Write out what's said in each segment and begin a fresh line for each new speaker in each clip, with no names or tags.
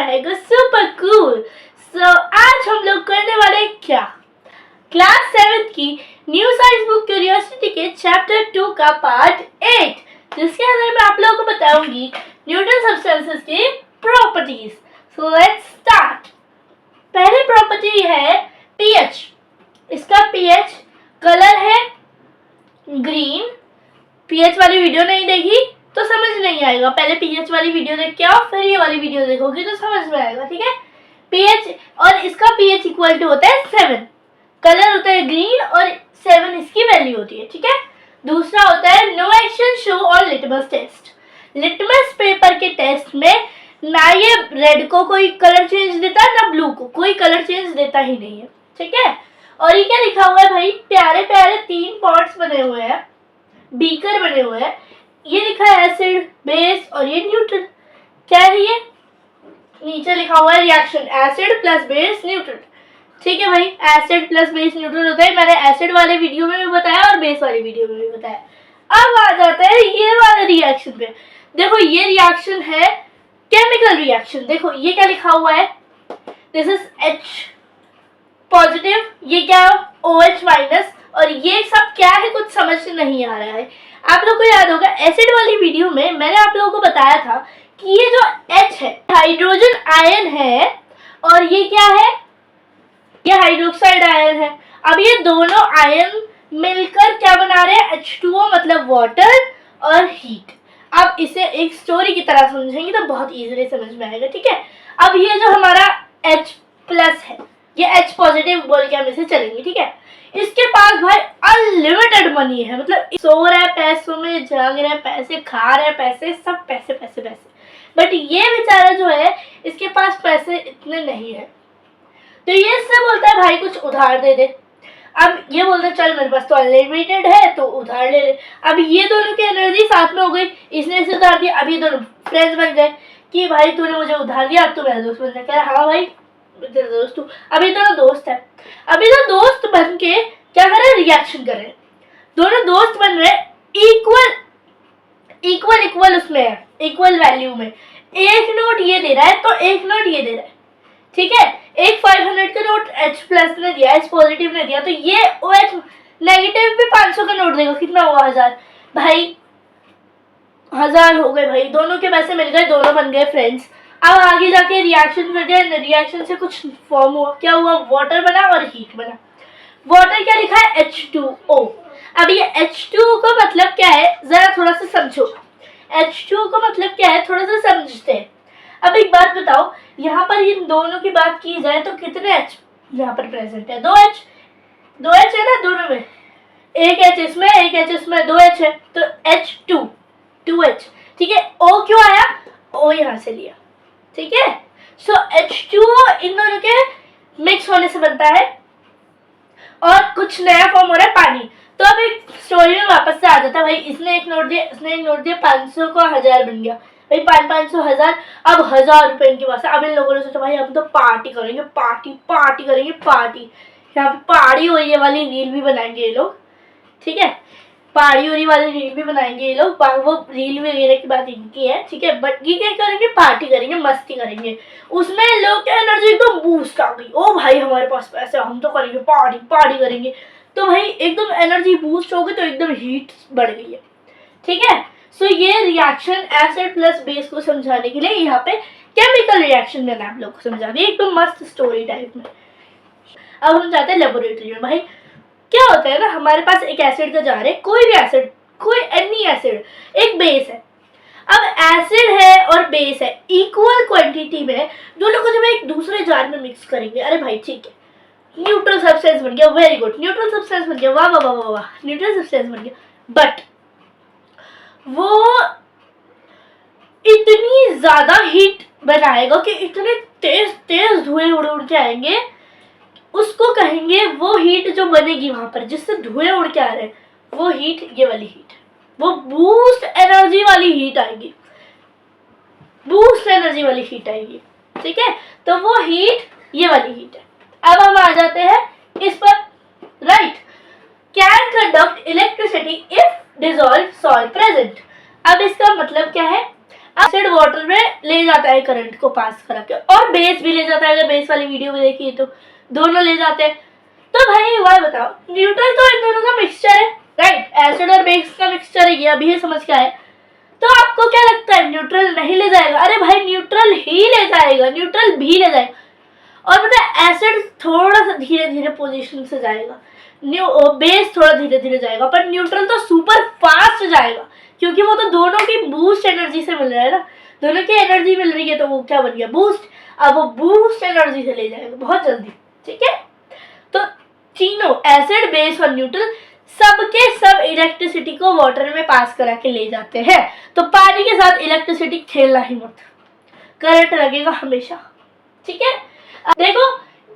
जाएगा super cool. सो आज हम लोग करने वाले क्या, क्लास 7 की न्यू साइंस बुक क्यूरियोसिटी के चैप्टर 2 का पार्ट 8, जिसके अंदर मैं आप लोगों को बताऊंगी न्यूट्रल सब्सटेंसेस की प्रॉपर्टीज। So let's start. पहली प्रॉपर्टी है पीएच। इसका पीएच कलर है ग्रीन। पीएच वाली वीडियो नहीं देखी तो समझ नहीं आएगा, पहले पीएच वाली वीडियो देख के आओ, फिर ये वाली वीडियो देखोगे तो समझ में आएगा, ठीक है। पीएच और इसका पीएच इक्वल टू होता है 7, कलर होता है ग्रीन और 7 इसकी वैल्यू होती है, ठीक है। दूसरा होता है नो एक्शन शो और लिटमस टेस्ट। लिटमस पेपर के टेस्ट में ना ये रेड को कोई कलर चेंज देता है, ना ब्लू को कोई कलर चेंज देता ही नहीं है, ठीक है। और ये क्या लिखा हुआ है भाई, प्यारे प्यारे 3 पॉट्स बने हुए हैं, बीकर बने हुए हैं। ये लिखा है एसिड, बेस और ये न्यूट्रल। क्या है ये, नीचे लिखा हुआ है reaction acid plus base neutral, ठीक है भाई। एसिड प्लस बेस न्यूट्रल होता है, मैंने एसिड वाले वीडियो में भी बताया और बेस वाली वीडियो में भी बताया। अब आ जाता है ये वाले रिएक्शन पे। देखो ये रिएक्शन है केमिकल रिएक्शन। देखो ये क्या लिखा हुआ है, दिस इज H पॉजिटिव, ये क्या OH माइनस, और ये सब क्या है कुछ समझ नहीं आ रहा है। आप लोग को याद होगा एसिड वाली वीडियो में मैंने आप लोगों को बताया था कि ये जो H है हाइड्रोजन आयन है और ये क्या है, ये हाइड्रोक्साइड आयन है। अब ये दोनों आयन मिलकर क्या बना रहे हैं, H2O मतलब वाटर और हीट। अब इसे एक स्टोरी की तरह समझेंगे तो बहुत इजीली समझ में आएगा, ठीक है। अब ये जो हमारा H प्लस है, ये H पॉजिटिव बोल के हम इसे चलेंगे, ठीक है। इसके पास भाई अनलिमिटेड मनी है, मतलब सो रहा है पैसों में, जाग रहा है पैसे, खा रहा है पैसे, सब पैसे पैसे पैसे। बट ये बेचारा जो है इसके पास पैसे इतने नहीं है, तो ये इससे बोलता है भाई कुछ उधार दे दे। अब ये बोलता है चल मेरे पास तो अनलिमिटेड है तो उधार ले ले। अब ये दोनों की एनर्जी साथ में हो गई, इसने इसे उधार दिया। अब ये दोनों फ्रेंड्स बन गए कि भाई तूने मुझे उधार दिया, अब तू मेरा दोस्त बन गया। हाँ भाई तेरा दोस्त तू, अभी दोनों दोस्त है। अभी तो दोस्त बन के क्या कर रहे हैं, रिएक्शन कर रहे हैं, दोनों दोस्त बन रहे हैं इक्वल उसमें है, इक्वल वैल्यू में। एक नोट ये दे रहा है तो एक नोट ये दे रहा है, ठीक है। एक 500 का नोट H प्लस ने दिया, H पॉजिटिव ने दिया, तो ये OH नेगेटिव भी 500 का नोट देगा। कितना हुआ, 1000 भाई, 1000 हो गए भाई, दोनों के पैसे मिल गए, दोनों बन गए फ्रेंड्स। अब आगे जाके रिएक्शन कर दिया, रिएक्शन से कुछ फॉर्म हुआ, क्या हुआ, वाटर बना और हीट बना। वाटर क्या लिखा है, H2O। अब ये H2O का मतलब क्या है जरा थोड़ा सा समझो। H2O का मतलब क्या है थोड़ा सा समझते हैं। अब एक बात बताओ, यहाँ पर इन दोनों की बात की जाए तो कितने H यहाँ पर प्रेजेंट है, 2H है ना दोनों में, एक H इसमें एक H इसमें, 2H है तो H2 2H, ठीक है। O क्यों आया, O यहाँ से लिया, ठीक है। सो H2O इन दोनों के मिक्स होने से बनता है और कुछ नया फॉर्म हो रहा है पानी। तो अब एक स्टोरी में वापस से आ जाता है भाई, इसने एक नोट दिया, इसने एक नोट दिया, 500 को 1000 बन गया भाई, 500 1000, अब 1000 रुपए इनके पास है। अब इन लोगों ने सोचा भाई हम तो पार्टी करेंगे, पार्टी करेंगे, पार्टी। यहाँ पे पहाड़ी हो ये वाली रील भी बनाएंगे ये लोग, ठीक है। पहाड़ी हो वाली रील भी बनाएंगे ये लोग, वो रील वगैरह की बात इनकी है, ठीक है। बट ये क्या करेंगे, पार्टी करेंगे, मस्ती करेंगे। उसमें लोग की एनर्जी एकदम बूस्ट आ गई, ओ भाई हमारे पास पैसे, हम तो करेंगे पार्टी करेंगे। तो भाई एकदम एनर्जी बूस्ट हो गई, तो एकदम हीट बढ़ गई है, ठीक है। सो ये रिएक्शन एसिड प्लस बेस को समझाने के लिए यहाँ पे केमिकल रिएक्शन मैंने आप लोग को समझा दिया, एकदम मस्त स्टोरी टाइप में। अब हम जाते हैं लेबोरेटरी में। भाई क्या होता है ना, हमारे पास एक एसिड का जार है, कोई भी एसिड, कोई एनी एसिड, एक बेस है। अब एसिड है और बेस है, इक्वल क्वांटिटी में, दोनों को जब एक दूसरे जार में मिक्स करेंगे, अरे भाई ठीक है, न्यूट्रल सब्सटेंस बन गया, वेरी गुड, न्यूट्रल सब्सटेंस बन गया, वाह वाह वाह वाह, न्यूट्रल सब्सटेंस बन गया। बट वो इतनी ज्यादा हीट बनाएगा कि इतने तेज तेज धुएं उड़ के आएंगे, उसको कहेंगे वो हीट जो बनेगी वहां पर जिससे धुएं उड़ के आ रहे हैं, वो हीट, ये वाली हीट, वो बूस्ट एनर्जी वाली हीट आएगी, बूस्ट एनर्जी वाली हीट आएगी, ठीक है। तो वो हीट ये वाली हीट है। अब हम आ जाते हैं इस पर, right, can conduct electricity if dissolve salt present. अब इसका मतलब क्या है, एसिड वाटर में ले जाता है करंट को पास करा के, और बेस भी ले जाता है। अगर बेस वाली वीडियो में देखिए तो दोनों ले जाते हैं। तो भाई वह बताओ, न्यूट्रल तो इन दोनों का मिक्सचर है, राइट? एसिड और बेस का मिक्सचर है, ये अभी समझ के आए। तो आपको क्या लगता है न्यूट्रल नहीं ले जाएगा? अरे भाई न्यूट्रल ही ले जाएगा, न्यूट्रल भी ले जाएगा। और पता है एसिड थोड़ा सा धीरे धीरे पोजीशन से जाएगा, बेस थोड़ा धीरे धीरे जाएगा, पर न्यूट्रल तो सुपर फास्ट जाएगा, क्योंकि वो तो दोनों की बूस्ट एनर्जी से मिल रहा है ना, दोनों की एनर्जी मिल रही है, तो वो क्या बन गया? बूस्ट। अब वो बूस्ट एनर्जी से ले जाएगा बहुत जल्दी, ठीक है? तो तीनों एसिड, बेस और न्यूट्रल सबके सब इलेक्ट्रिसिटी को वाटर में पास करा के ले जाते हैं। तो पानी के साथ इलेक्ट्रिसिटी खेलना ही मत, करंट लगेगा हमेशा, ठीक है? अब देखो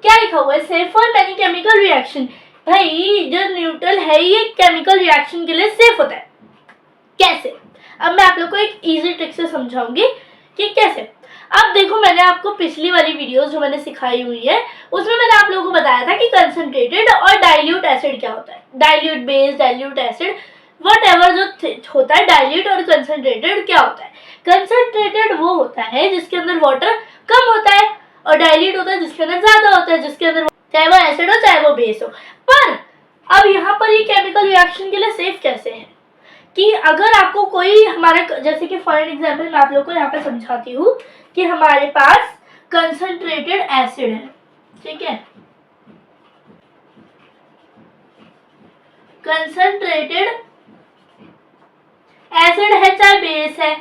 क्या लिखा हुआ है, safe for many chemical reaction. भाई जो न्यूट्रल है ये केमिकल रिएक्शन के लिए सेफ होता है। कैसे? अब मैं आप लोग को एक इजी ट्रिक से समझाऊंगी कि कैसे। अब देखो मैंने आपको पिछली वाली वीडियोस जो मैंने सिखाई हुई है उसमें मैंने आप लोगों को बताया था कि कंसंट्रेटेड और डाइल्यूट एसिड क्या होता है। Dilute base, dilute acid, whatever जो होता है, डाइल्यूट और कंसंट्रेटेड क्या होता है? कंसंट्रेटेड वो होता है जिसके अंदर वाटर कम होता है, और डाइल्यूट होता है जिसके अंदर ज्यादा होता है, जिसके अंदर चाहे वो एसिड हो चाहे वो बेस हो। पर अब यहाँ पर ये केमिकल रिएक्शन के लिए सेफ कैसे है कि अगर आपको कोई हमारा, जैसे कि फॉर एग्जांपल मैं आप लोग को यहाँ पे समझाती हूँ कि हमारे पास कंसंट्रेटेड एसिड है, ठीक है? कंसंट्रेटेड एसिड है चाहे बेस है,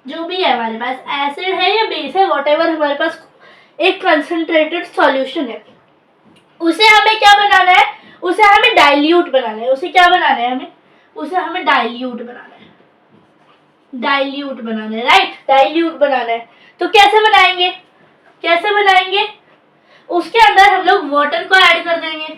जो भी है हमारे पास, एसिड है या बेस है, व्हाटएवर, हमारे पास एक कंसंट्रेटेड सॉल्यूशन है। उसे हमें क्या बनाना है? उसे हमें डाइल्यूट बनाना है। उसे क्या बनाना है? उसे हमें डाइल्यूट बनाना है, डाइल्यूट बनाना है, राइट? डाइल्यूट बनाना है। तो कैसे बनाएंगे? कैसे बनाएंगे? उसके अंदर हम लोग वाटर को ऐड कर देंगे,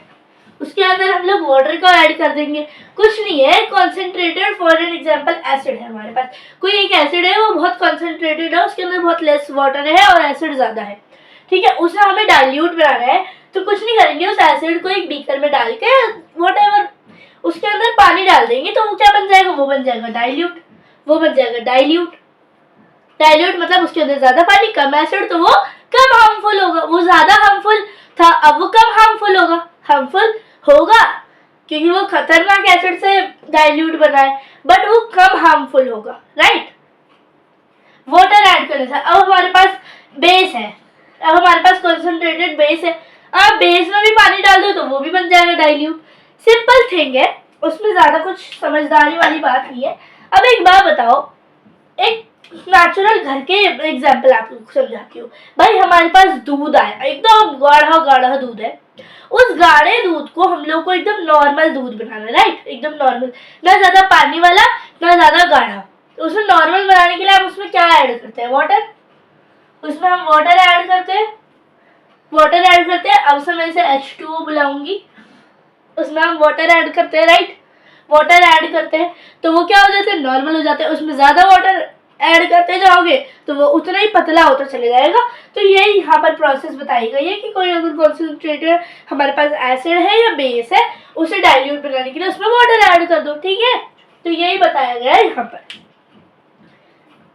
उसके अंदर हम लोग वाटर को ऐड कर देंगे। कुछ नहीं है, concentrated, for an example acid है हमारे पास, कोई एक एसिड है वो बहुत कॉन्सेंट्रेटेड है, उसके अंदर बहुत लेस वाटर है और एसिड ज्यादा है, ठीक है? उसे हमें डाइल्यूट बनाना है। तो कुछ नहीं करेंगे, उस एसिड को एक बीकर में डाल के व्हाटएवर उसके अंदर पानी डाल देंगे, तो वो क्या बन जाएगा? वो बन जाएगा डाइल्यूट, वो बन जाएगा डाइल्यूट। डाइल्यूट मतलब उसके अंदर ज्यादा पानी, कम एसिड, तो वो कम हार्मफुल होगा। वो ज्यादा हार्मफुल था, अब वो कम हार्मफुल होगा। हार्मफुल होगा क्योंकि वो खतरनाक एसिड से डाइल्यूट बना है, बट वो कम हार्मफुल होगा, राइट? वाटर ऐड करने से। अब हमारे पास बेस है, अब हमारे पास कंसंट्रेटेड बेस है, अब बेस में भी पानी डाल दो तो वो भी बन जाएगा डाइल्यूट। सिंपल थिंग है, उसमें ज्यादा कुछ समझदारी वाली बात नहीं है। अब एक बात बताओ, एक नेचुरल घर के एग्जाम्पल आप लोग को समझाती हूँ। भाई हमारे पास दूध आया, एकदम गाढ़ा गाढ़ा दूध है, उस गाढ़े दूध को हम लोग को एकदम नॉर्मल दूध बनाना है, राइट? एकदम नॉर्मल, ना ज्यादा पानी वाला ना ज्यादा गाढ़ा। तो उसमें नॉर्मल बनाने के लिए हम उसमें क्या ऐड करते हैं? वाटर। उसमें हम वाटर ऐड करते हैं, वाटर ऐड करते हैं। अब से मैं इसे H2O बुलाऊंगी, उसमें हम वाटर ऐड करते हैं, राइट? वाटर ऐड करते हैं तो वो क्या हो जाते हैं? नॉर्मल हो जाते हैं। उसमें ज्यादा वाटर ऐड करते जाओगे तो वो उतना ही पतला होता चले जाएगा। तो यही यहाँ पर प्रोसेस बताई गई है कि कोई अगर कॉन्सेंट्रेटेड हमारे पास एसिड है या बेस है, उसे डाइल्यूट बनाने के लिए उसमें वाटर ऐड कर दो, ठीक है? तो यही बताया गया है यहाँ पर।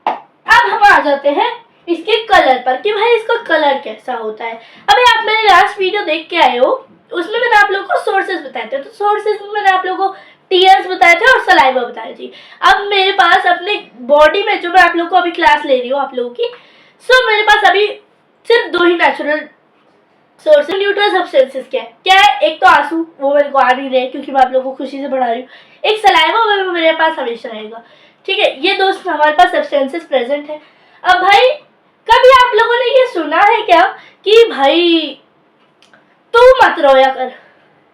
अब हम आ जाते हैं इसके कलर पर कि भाई इसका कलर कैसा होता है। अभी आप मेरे लास्ट वीडियो देख के आए हो, उसमें मैंने आप लोगों को सोर्सेज बताए थे। तो सोर्सेज में मैंने आप लोगों को टीयर्स बताए थे और सलाइवा बताई थी। अब मेरे पास अपने बॉडी में, जो मैं आप लोगों को अभी क्लास ले रही हूँ आप लोगों की, सो मेरे पास अभी सिर्फ 2 ही नेचुरल सोर्स न्यूट्रल सब्सटेंसेस क्या है? एक तो आंसू, वो मेरे को आ नहीं रहे क्योंकि मैं आप लोगों को खुशी से पढ़ा रही हूँ। एक सलाइवा, वो मेरे पास हमेशा रहेगा, ठीक है? ये 2 हमारे पास सब्सटेंसेस प्रेजेंट है। अब भाई कभी आप लोगों ने ये सुना है क्या कि भाई तू मत रोया कर,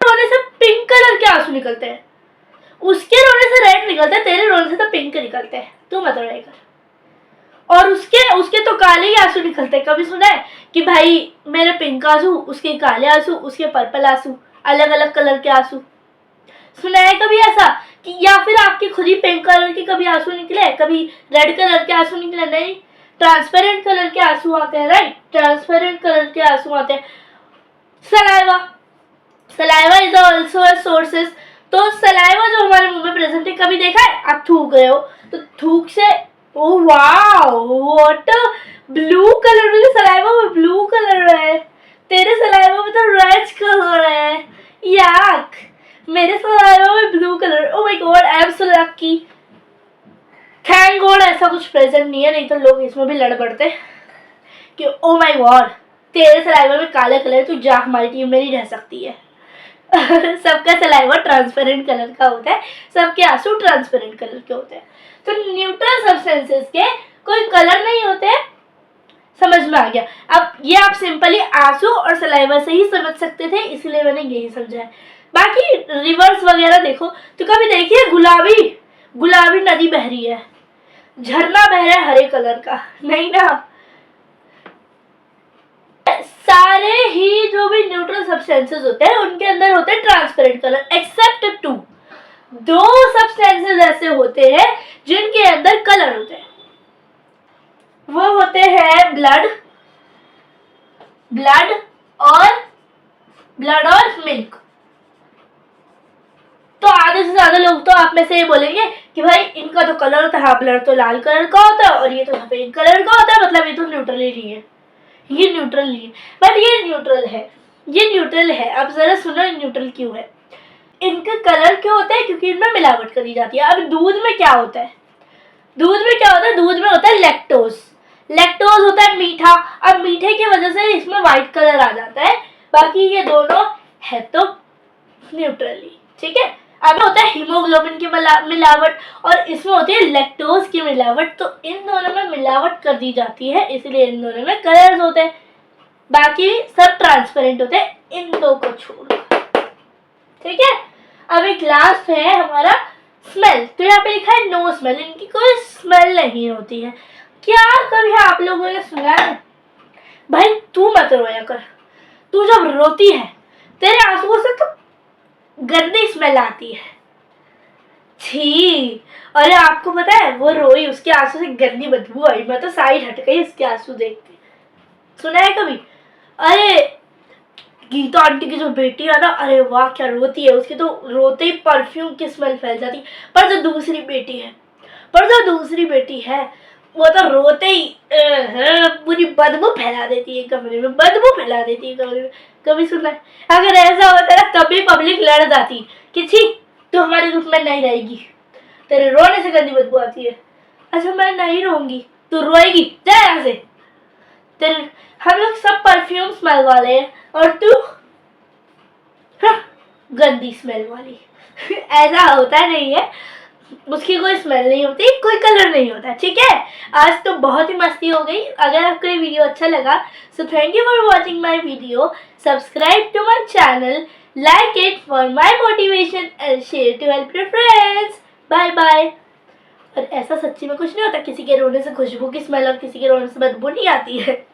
रोने से पिंक कलर के आंसू निकलते हैं, उसके रोने से रेड निकलते हैं, तेरे रोने से तो पिंक निकलते हैं, तू मत रोया कर। और उसके तो काले ही आंसू निकलते हैं। कभी सुना है कि भाई मेरे पिंक आंसू, उसके काले आंसू, उसके पर्पल आंसू, अलग अलग कलर के आंसू? सुना है कभी ऐसा? कि या फिर आपके खुद ही पिंक कलर के कभी आंसू निकले, कभी रेड कलर के आंसू निकले? नहीं, ट्रांसपेरेंट कलर के आंसू आते हैं, राइट? ट्रांसपेरेंट कलर के आंसू आते हैं। Saliva, saliva is also a sources. तो सलाइवा जो हमारे मुंह में प्रेजेंट है, कभी देखा है आप थूक रहे हो तो थूक से oh wow, what blue colour, मेरे सलाइवा में ब्लू कलर है, तेरे सलाइवा में तो रेड कलर है। याक, मेरे सलाइवा में blue colour. Oh my God, I am so lucky. Thank God ऐसा कुछ प्रेजेंट नहीं है, नहीं तो लोग इसमें भी लड़ पड़ते कि ओ माय गॉड तेरे सलाइवा में काला कलर, तू जा हमारी टीम में नहीं रह सकती है। सबका सलाइवा ट्रांसपेरेंट कलर का होता है, सबके आंसू ट्रांसपेरेंट कलर के होते हैं। तो न्यूट्रल सब्सटेंसेस के कोई कलर नहीं होते, समझ में आ गया। अब ये आप सिंपली आंसू और सलाइवा से ही समझ सकते थे, इसलिए मैंने यही समझा है। बाकी रिवर्स वगैरह देखो तो कभी देखिए गुलाबी नदी बह रही है, झरना बह रहा है हरे कलर का, नहीं ना। सारे ही जो भी न्यूट्रल सब्सटेंसेस होते हैं उनके अंदर होते हैं ट्रांसपेरेंट कलर, एक्सेप्ट टू, दो सब्सटेंसेस ऐसे होते हैं जिनके अंदर कलर होते हैं। वो होते हैं ब्लड और मिल्क। तो आधे से ज्यादा लोग तो आप में से ये बोलेंगे कि भाई इनका तो कलर होता है, ब्लड तो लाल कलर का होता है और ये तो सफेद कलर का होता है, मतलब ये तो न्यूट्रल ही नहीं है, ये न्यूट्रल नहीं है। बट ये न्यूट्रल है। अब जरा सुनो न्यूट्रल क्यों है। इनका कलर क्यों होता है, क्योंकि इनमें मिलावट करी जाती है। अब दूध में क्या होता है, दूध में होता है लैक्टोज होता है मीठा। अब मीठे की वजह से इसमें व्हाइट कलर आ जाता है, बाकी ये दोनों है तो न्यूट्रली, ठीक है। अब होता है हीमोग्लोबिन की मिलावट और इसमें होती है लैक्टोज की मिलावट, तो इन दोनों में मिलावट कर दी जाती है, इसलिए इन दोनों में कलर्स होते हैं। बाकी सब ट्रांसपेरेंट होते हैं इन दो को छोड़कर, ठीक है। अब एक लास्ट है हमारा स्मेल। तो यहाँ पे लिखा है नो स्मेल, इनकी कोई स्मेल नहीं होती है। क्या कभी आप लोगों ने सुना है, भाई तू मत रोया कर, तू जब रोती है तेरे आंसुओं से तो गंदी स्मेल आती है, छी। अरे आपको पता है वो रोई, उसके आंसू से गंदी बदबू आई, मैं तो साइड हट गई इसके आंसू देख के। सुना है कभी? अरे गीता आंटी की जो बेटी है ना, अरे वाह क्या रोती है, उसकी तो रोते ही परफ्यूम की स्मेल फैल जाती है। पर जो दूसरी बेटी है वो तो रोते ही पूरी बदबू फैला देती है कमरे में, कभी सुना है? अगर ऐसा होता ना तभी पब्लिक लड़ जाती कि छी तू हमारे ग्रुप में नहीं रहेगी, तेरे रोने से गंदी बदबू आती है। अच्छा मैं नहीं रोऊंगी, तू रोएगी, जा यहाँ से। तेरे हम लोग सब परफ्यूम स्मेल वाले हैं और तू गंदी स्मेल वाली। ऐसा होता नहीं है, उसकी कोई स्मेल नहीं होती, कोई कलर नहीं होता, ठीक है। आज तो बहुत ही मस्ती हो गई। अगर आपको ये वीडियो अच्छा लगा so thank you for watching my video, subscribe to my channel, like it for my motivation and share to help your friends. Bye bye. और ऐसा सच्ची में कुछ नहीं होता, किसी के रोने से खुशबू की स्मेल और किसी के रोने से बदबू नहीं आती है।